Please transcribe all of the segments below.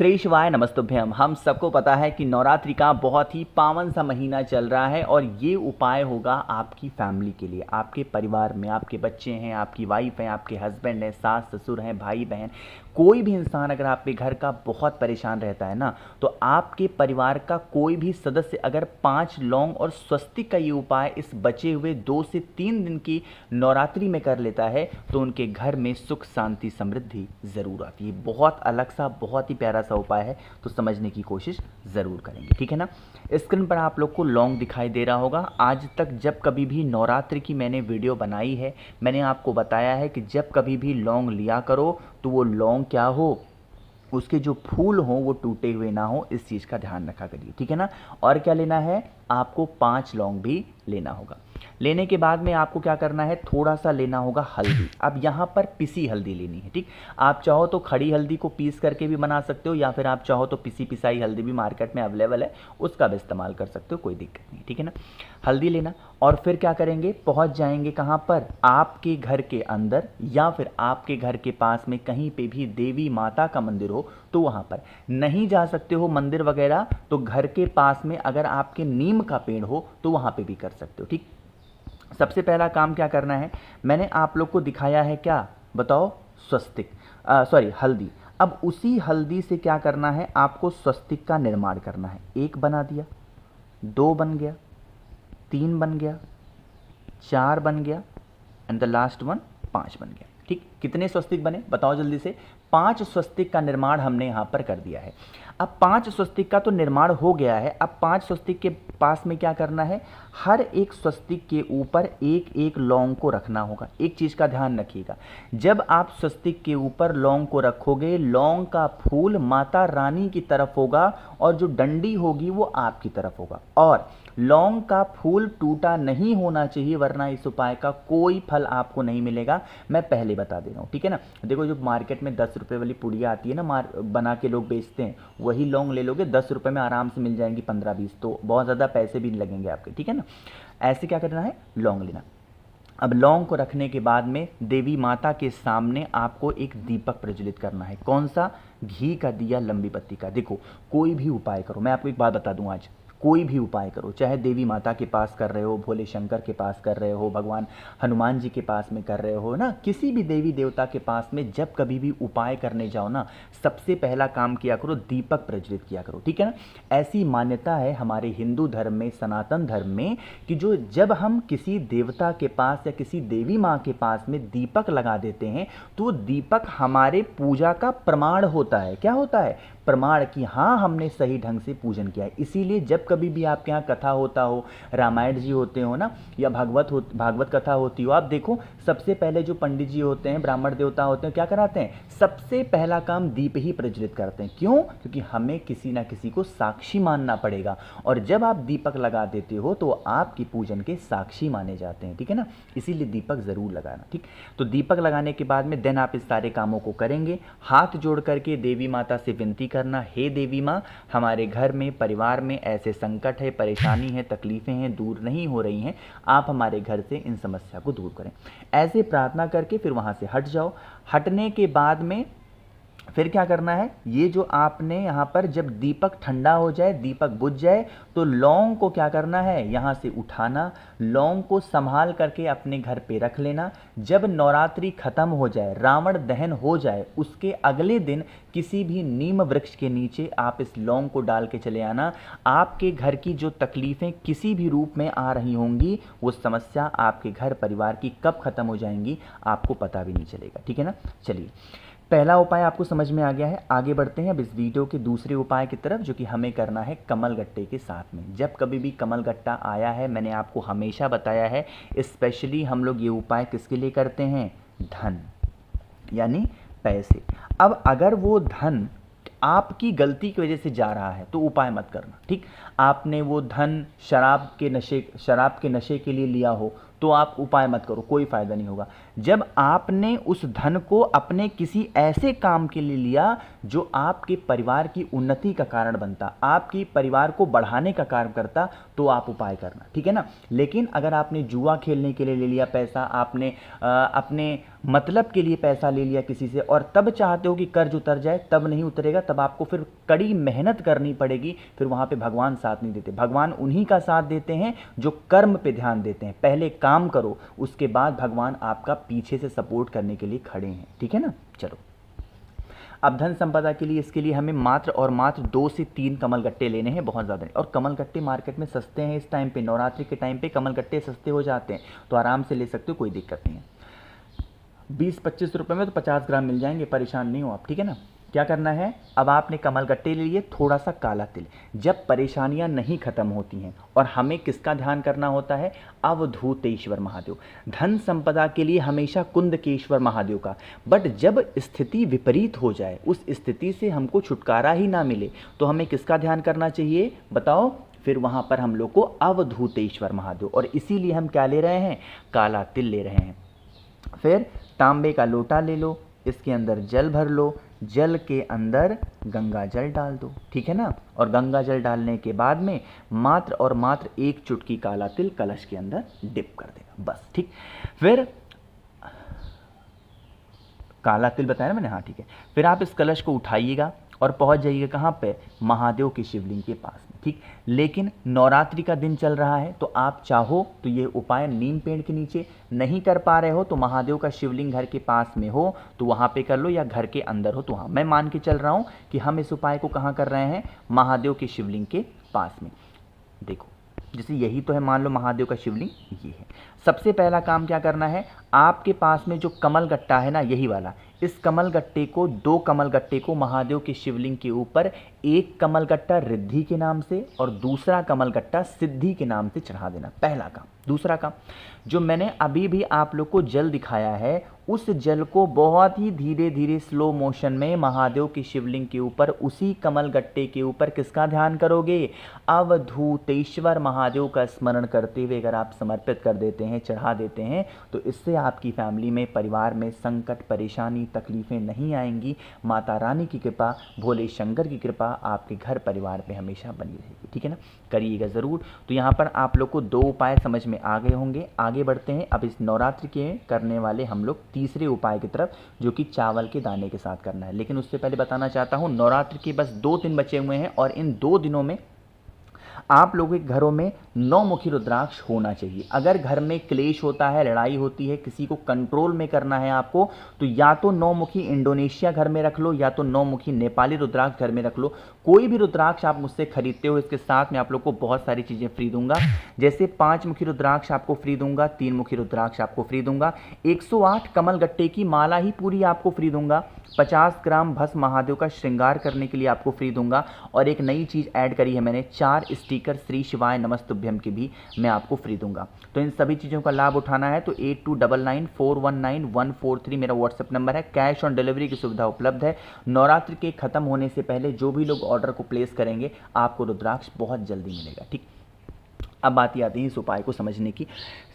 श्री शिवाय नमस्तुभ्यम। हम सबको पता है कि नवरात्रि का बहुत ही पावन सा महीना चल रहा है और ये उपाय होगा आपकी फैमिली के लिए, आपके परिवार में आपके बच्चे हैं, आपकी वाइफ हैं, आपके हस्बैंड हैं, सास ससुर हैं, भाई बहन, कोई भी इंसान अगर आपके घर का बहुत परेशान रहता है ना, तो आपके परिवार का कोई भी सदस्य अगर 5 लौंग और स्वस्तिक का ये उपाय इस बचे हुए 2 से 3 दिन की नवरात्रि में कर लेता है तो उनके घर में सुख शांति समृद्धि ज़रूर आती है। बहुत अलग सा, बहुत ही प्यारा सा उपाय है, तो समझने की कोशिश ज़रूर करेंगे, ठीक है ना। स्क्रीन पर आप लोग को लौंग दिखाई दे रहा होगा। आज तक जब कभी भी नवरात्रि की मैंने वीडियो बनाई है, मैंने आपको बताया है कि जब कभी भी लौंग लिया करो तो वो लौंग क्या हो, उसके जो फूल हों वो टूटे हुए ना हो, इस चीज़ का ध्यान रखा करिए, ठीक है ना। और क्या लेना है, आपको 5 लौंग भी लेना होगा। लेने के बाद में आपको क्या करना है, थोड़ा सा लेना होगा हल्दी। अब यहाँ पर पिसी हल्दी लेनी है, ठीक। आप चाहो तो खड़ी हल्दी को पीस करके भी बना सकते हो, या फिर आप चाहो तो पिसी पिसाई हल्दी भी मार्केट में अवेलेबल है, उसका भी इस्तेमाल कर सकते हो, कोई दिक्कत नहीं, ठीक है ना। हल्दी लेना और फिर क्या करेंगे, पहुँच जाएंगे कहाँ पर, आपके घर के अंदर या फिर आपके घर के पास में कहीं पे भी देवी माता का मंदिर हो तो वहाँ पर। नहीं जा सकते हो मंदिर वगैरह तो घर के पास में अगर आपके नीम का पेड़ हो तो वहाँ पे भी कर सकते हो, ठीक। सबसे पहला काम क्या करना है, मैंने आप लोग को दिखाया है क्या, बताओ, स्वस्तिक, हल्दी। अब उसी हल्दी से क्या करना है, आपको स्वस्तिक का निर्माण करना है। 1 बना दिया, 2 बन गया, 3 बन गया, 4 बन गया एंड द लास्ट वन 5 बन गया, ठीक। कितने स्वस्तिक बने बताओ जल्दी से। 5 स्वस्तिक का निर्माण हमने यहाँ पर कर दिया है। अब 5 स्वस्तिक का तो निर्माण हो गया है। अब 5 स्वस्तिक के पास में क्या करना है, हर एक स्वस्तिक के ऊपर एक एक लौंग को रखना होगा। एक चीज़ का ध्यान रखिएगा, जब आप स्वस्तिक के ऊपर लौंग को रखोगे, लौंग का फूल माता रानी की तरफ होगा और जो डंडी होगी वो आपकी तरफ होगा। और लौंग का फूल टूटा नहीं होना चाहिए, वरना इस उपाय का कोई फल आपको नहीं मिलेगा। मैं पहले बता दे रहा हूँ, ठीक है ना। देखो, जो मार्केट में 10 रुपये वाली पुड़िया आती है ना, बना के लोग बेचते हैं, वही लौंग ले लोगे 10 रुपये में आराम से मिल जाएंगी 15-20, तो बहुत ज़्यादा पैसे भी लगेंगे आपके, ठीक है ना। ऐसे क्या करना है, लौंग लेना। अब लौंग को रखने के बाद में देवी माता के सामने आपको एक दीपक प्रज्वलित करना है। कौन सा, घी का दिया, लंबी बत्ती का। देखो, कोई भी उपाय करो, मैं आपको एक बात बता दूं, आज कोई भी उपाय करो, चाहे देवी माता के पास कर रहे हो, भोले शंकर के पास कर रहे हो, भगवान हनुमान जी के पास में कर रहे हो ना, किसी भी देवी देवता के पास में जब कभी भी उपाय करने जाओ ना, सबसे पहला काम किया करो, दीपक प्रज्वलित किया करो, ठीक है ना। ऐसी मान्यता है हमारे हिंदू धर्म में, सनातन धर्म में, कि जो जब हम किसी देवता के पास या किसी देवी माँ के पास में दीपक लगा देते हैं तो दीपक हमारे पूजा का प्रमाण होता है। क्या होता है, प्रमाण, कि हाँ हमने सही ढंग से पूजन किया है। इसीलिए जब कभी भी आपके यहाँ कथा होता हो, रामायण जी होते हो ना, या भागवत कथा होती हो, आप देखो सबसे पहले जो पंडित जी होते हैं, ब्राह्मण देवता होते हैं, क्या कराते हैं, सबसे पहला काम दीप ही प्रज्वलित करते हैं। क्यों, क्योंकि हमें किसी ना किसी को साक्षी मानना पड़ेगा, और जब आप दीपक लगा देते हो तो आपकी पूजन के साक्षी माने जाते हैं, ठीक है ना। इसीलिए दीपक जरूर लगाना, ठीक। तो दीपक लगाने के बाद में देन आप इस सारे कामों को करेंगे। हाथ जोड़ करके देवी माता से विनती करना, हे देवी माँ, हमारे घर में, परिवार में ऐसे संकट है, परेशानी है, तकलीफें हैं, दूर नहीं हो रही हैं, आप हमारे घर से इन समस्या को दूर करें। ऐसे प्रार्थना करके फिर वहाँ से हट जाओ। हटने के बाद में फिर क्या करना है, ये जो आपने यहाँ पर, जब दीपक ठंडा हो जाए, दीपक बुझ जाए, तो लौंग को क्या करना है, यहाँ से उठाना, लौंग को संभाल करके अपने घर पे रख लेना। जब नवरात्रि खत्म हो जाए, रावण दहन हो जाए, उसके अगले दिन किसी भी नीम वृक्ष के नीचे आप इस लौंग को डाल के चले आना। आपके घर की जो तकलीफें किसी भी रूप में आ रही होंगी, वो समस्या आपके घर परिवार की कब खत्म हो जाएंगी आपको पता भी नहीं चलेगा, ठीक है ना। चलिए, पहला उपाय आपको समझ में आ गया है। आगे बढ़ते हैं अब इस वीडियो के दूसरे उपाय की तरफ, जो कि हमें करना है कमल गट्टे के साथ में। जब कभी भी कमल गट्टा आया है, मैंने आपको हमेशा बताया है, स्पेशली हम लोग ये उपाय किसके लिए करते हैं, धन यानी पैसे। अब अगर वो धन आपकी गलती की वजह से जा रहा है तो उपाय मत करना, ठीक। आपने वो धन शराब के नशे के लिए लिया हो तो आप उपाय मत करो, कोई फायदा नहीं होगा। जब आपने उस धन को अपने किसी ऐसे काम के लिए लिया जो आपके परिवार की उन्नति का कारण बनता, आपकी परिवार को बढ़ाने का कार्य करता, तो आप उपाय करना, ठीक है ना। लेकिन अगर आपने जुआ खेलने के लिए ले लिया पैसा, आपने अपने मतलब के लिए पैसा ले लिया किसी से, और तब चाहते हो कि कर्ज उतर जाए, तब नहीं उतरेगा। तब आपको फिर कड़ी मेहनत करनी पड़ेगी। फिर वहाँ पे भगवान साथ नहीं देते। भगवान उन्हीं का साथ देते हैं जो कर्म पे ध्यान देते हैं। पहले काम करो, उसके बाद भगवान आपका पीछे से सपोर्ट करने के लिए खड़े हैं, ठीक है ना। चलो, अब धन संपदा के लिए, इसके लिए हमें मात्र और मात्र 2 से 3 कमल गट्टे लेने हैं, बहुत ज़्यादा नहीं। और कमल गट्टे मार्केट में सस्ते हैं। इस टाइम पे, नवरात्रि के टाइम पे कमल गट्टे सस्ते हो जाते हैं, तो आराम से ले सकते हो, कोई दिक्कत नहीं है। 20-25 रुपये में तो 50 ग्राम मिल जाएंगे, परेशान नहीं हो आप, ठीक है ना। क्या करना है, अब आपने कमल गट्टे ले लिए, थोड़ा सा काला तिल। जब परेशानियां नहीं खत्म होती हैं, और हमें किसका ध्यान करना होता है, अवधूतेश्वर महादेव। धन संपदा के लिए हमेशा कुंदकेश्वर महादेव का। बट जब स्थिति विपरीत हो जाए, उस स्थिति से हमको छुटकारा ही ना मिले, तो हमें किसका ध्यान करना चाहिए, बताओ। फिर वहां पर हम लोग को अवधूतेश्वर महादेव, और इसीलिए हम क्या ले रहे हैं, काला तिल ले रहे हैं। फिर तांबे का लोटा ले लो, इसके अंदर जल भर लो, जल के अंदर गंगा जल डाल दो, ठीक है ना। और गंगा जल डालने के बाद में मात्र और मात्र 1 चुटकी काला तिल कलश के अंदर डिप कर देना, बस, ठीक। फिर काला तिल बताया ना मैंने, हाँ ठीक है। फिर आप इस कलश को उठाइएगा और पहुंच जाइएगा कहाँ पे, महादेव के शिवलिंग के पास में, ठीक। लेकिन नवरात्रि का दिन चल रहा है, तो आप चाहो तो ये उपाय नीम पेड़ के नीचे, नहीं कर पा रहे हो तो महादेव का शिवलिंग घर के पास में हो तो वहाँ पे कर लो, या घर के अंदर हो तो वहाँ। मैं मान के चल रहा हूँ कि हम इस उपाय को कहाँ कर रहे हैं, महादेव के शिवलिंग के पास में। देखो, जैसे यही तो है, मान लो महादेव का शिवलिंग ये है। सबसे पहला काम क्या करना है, आपके पास में जो कमल गट्टा है ना, यही वाला, इस कमल गट्टे को, 2 कमल गट्टे को महादेव के शिवलिंग के ऊपर, एक कमल गट्टा रिद्धि के नाम से और दूसरा कमल गट्टा सिद्धि के नाम से चढ़ा देना, पहला काम। दूसरा काम, जो मैंने अभी भी आप लोग को जल दिखाया है, उस जल को बहुत ही धीरे धीरे स्लो मोशन में महादेव की शिवलिंग के ऊपर, उसी कमल गट्टे के ऊपर किसका ध्यान करोगे, अवधूतेश्वर महादेव का स्मरण करते हुए अगर आप समर्पित कर देते हैं, चढ़ा देते हैं, तो इससे आपकी फैमिली में, परिवार में संकट, परेशानी, तकलीफें नहीं आएंगी। माता रानी की कृपा, भोले शंकर की कृपा आपके घर परिवार पे हमेशा बनी रहेगी, ठीक है ना। करिएगा ज़रूर। तो यहाँ पर आप लोग को 2 उपाय समझ में आ गए होंगे। आगे बढ़ते हैं। अब इस नवरात्रि के करने वाले हम लोग तीसरे उपाय की तरफ, जो कि चावल के दाने के साथ करना है। लेकिन उससे पहले बताना चाहता हूँ, नवरात्रि के बस 2 दिन बचे हुए हैं, और इन 2 दिनों में आप लोगों के घरों में 9 मुखी रुद्राक्ष होना चाहिए। अगर घर में क्लेश होता है, लड़ाई होती है, किसी को कंट्रोल में करना है आपको, तो या तो 9 मुखी इंडोनेशिया घर में रख लो, या तो 9 मुखी नेपाली रुद्राक्ष घर में रख लो। कोई भी रुद्राक्ष आप मुझसे खरीदते हो, इसके साथ में आप लोग को बहुत सारी चीज़ें फ्री दूंगा। जैसे 5 मुखी रुद्राक्ष आपको फ्री दूंगा, 3 मुखी रुद्राक्ष आपको फ्री दूंगा, 108 कमल गट्टे की माला ही पूरी आपको फ्री दूंगा, 50 ग्राम भस्म महादेव का श्रृंगार करने के लिए आपको फ्री दूंगा, और एक नई चीज़ ऐड करी है मैंने, 4 स्टिकर श्री शिवाय नमस्तुभ्यम की भी मैं आपको फ्री दूंगा। तो इन सभी चीज़ों का लाभ उठाना है तो 8299419143 मेरा व्हाट्सएप नंबर है। कैश ऑन डिलीवरी की सुविधा उपलब्ध है। नवरात्रि के खत्म होने से पहले जो भी लोग ऑर्डर को प्लेस करेंगे, आपको रुद्राक्ष बहुत जल्दी मिलेगा, ठीक। अब बात आती है इस उपाय को समझने की।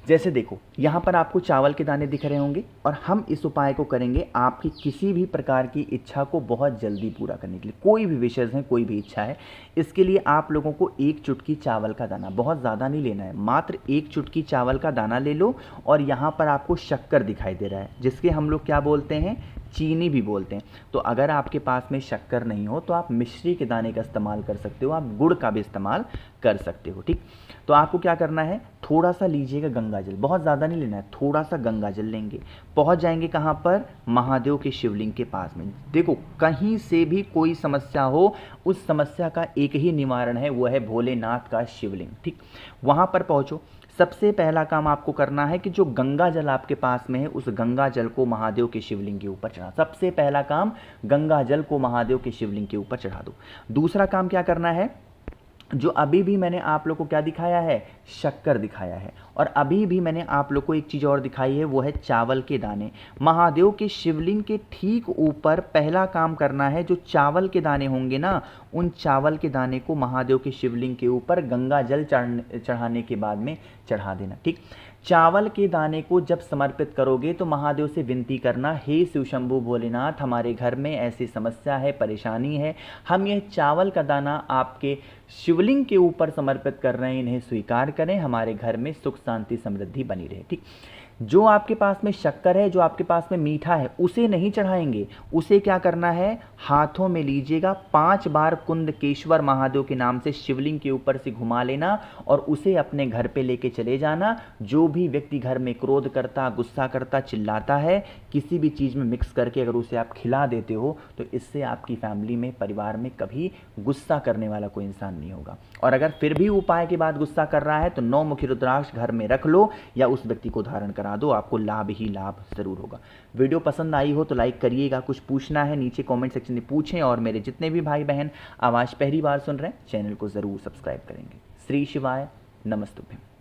जैसे देखो, यहाँ पर आपको चावल के दाने दिख रहे होंगे, और हम इस उपाय को करेंगे आपकी किसी भी प्रकार की इच्छा को बहुत जल्दी पूरा करने के लिए। कोई भी विशेष है, कोई भी इच्छा है, इसके लिए आप लोगों को 1 चुटकी चावल का दाना, बहुत ज़्यादा नहीं लेना है, मात्र 1 चुटकी चावल का दाना ले लो। और यहाँ पर आपको शक्कर दिखाई दे रहा है, जिसके हम लोग क्या बोलते हैं, चीनी भी बोलते हैं। तो अगर आपके पास में शक्कर नहीं हो तो आप मिश्री के दाने का इस्तेमाल कर सकते हो, आप गुड़ का भी इस्तेमाल कर सकते हो, ठीक। तो आपको क्या करना है, थोड़ा सा लीजिएगा गंगा जल, बहुत ज़्यादा नहीं लेना है, थोड़ा सा गंगा जल लेंगे। पहुंच जाएंगे कहाँ पर, महादेव के शिवलिंग के पास में। देखो, कहीं से भी कोई समस्या हो, उस समस्या का एक ही निवारण है, वो है भोलेनाथ का शिवलिंग, ठीक। वहाँ पर पहुँचो। सबसे पहला काम आपको करना है कि जो गंगा जल आपके पास में है, उस गंगा जल को महादेव के शिवलिंग के ऊपर चढ़ा। सबसे पहला काम, गंगा जल को महादेव के शिवलिंग के ऊपर चढ़ा दो। दूसरा काम क्या करना है, जो अभी भी मैंने आप लोग को क्या दिखाया है, शक्कर दिखाया है, और अभी भी मैंने आप लोग को एक चीज़ और दिखाई है, वो है चावल के दाने। महादेव के शिवलिंग के ठीक ऊपर पहला काम करना है, जो चावल के दाने होंगे ना, उन चावल के दाने को महादेव के शिवलिंग के ऊपर गंगा जल चढ़ाने के बाद में चढ़ा देना, ठीक। चावल के दाने को जब समर्पित करोगे तो महादेव से विनती करना, हे शिव शंभु भोलेनाथ, हमारे घर में ऐसी समस्या है, परेशानी है, हम यह चावल का दाना आपके शिवलिंग के ऊपर समर्पित कर रहे हैं, इन्हें स्वीकार करें, हमारे घर में सुख शांति समृद्धि बनी रहे। ठीक, जो आपके पास में शक्कर है, जो आपके पास में मीठा है, उसे नहीं चढ़ाएंगे। उसे क्या करना है, हाथों में लीजिएगा, 5 बार कुंदकेश्वर महादेव के नाम से शिवलिंग के ऊपर से घुमा लेना और उसे अपने घर पे लेके चले जाना। जो भी व्यक्ति घर में क्रोध करता, गुस्सा करता, चिल्लाता है, किसी भी चीज़ में मिक्स करके अगर उसे आप खिला देते हो तो इससे आपकी फैमिली में, परिवार में कभी गुस्सा करने वाला कोई इंसान नहीं होगा। और अगर फिर भी उपाय के बाद गुस्सा कर रहा है तो 9 मुखी रुद्राक्ष घर में रख लो या उस व्यक्ति को धारण करा दो, आपको लाभ ही लाभ जरूर होगा। वीडियो पसंद आई हो तो लाइक करिएगा, कुछ पूछना है नीचे कमेंट सेक्शन में पूछें, और मेरे जितने भी भाई बहन आवाज़ पहली बार सुन रहे हैं चैनल को ज़रूर सब्सक्राइब करेंगे। श्री शिवाय, नमस्तुभ्यम।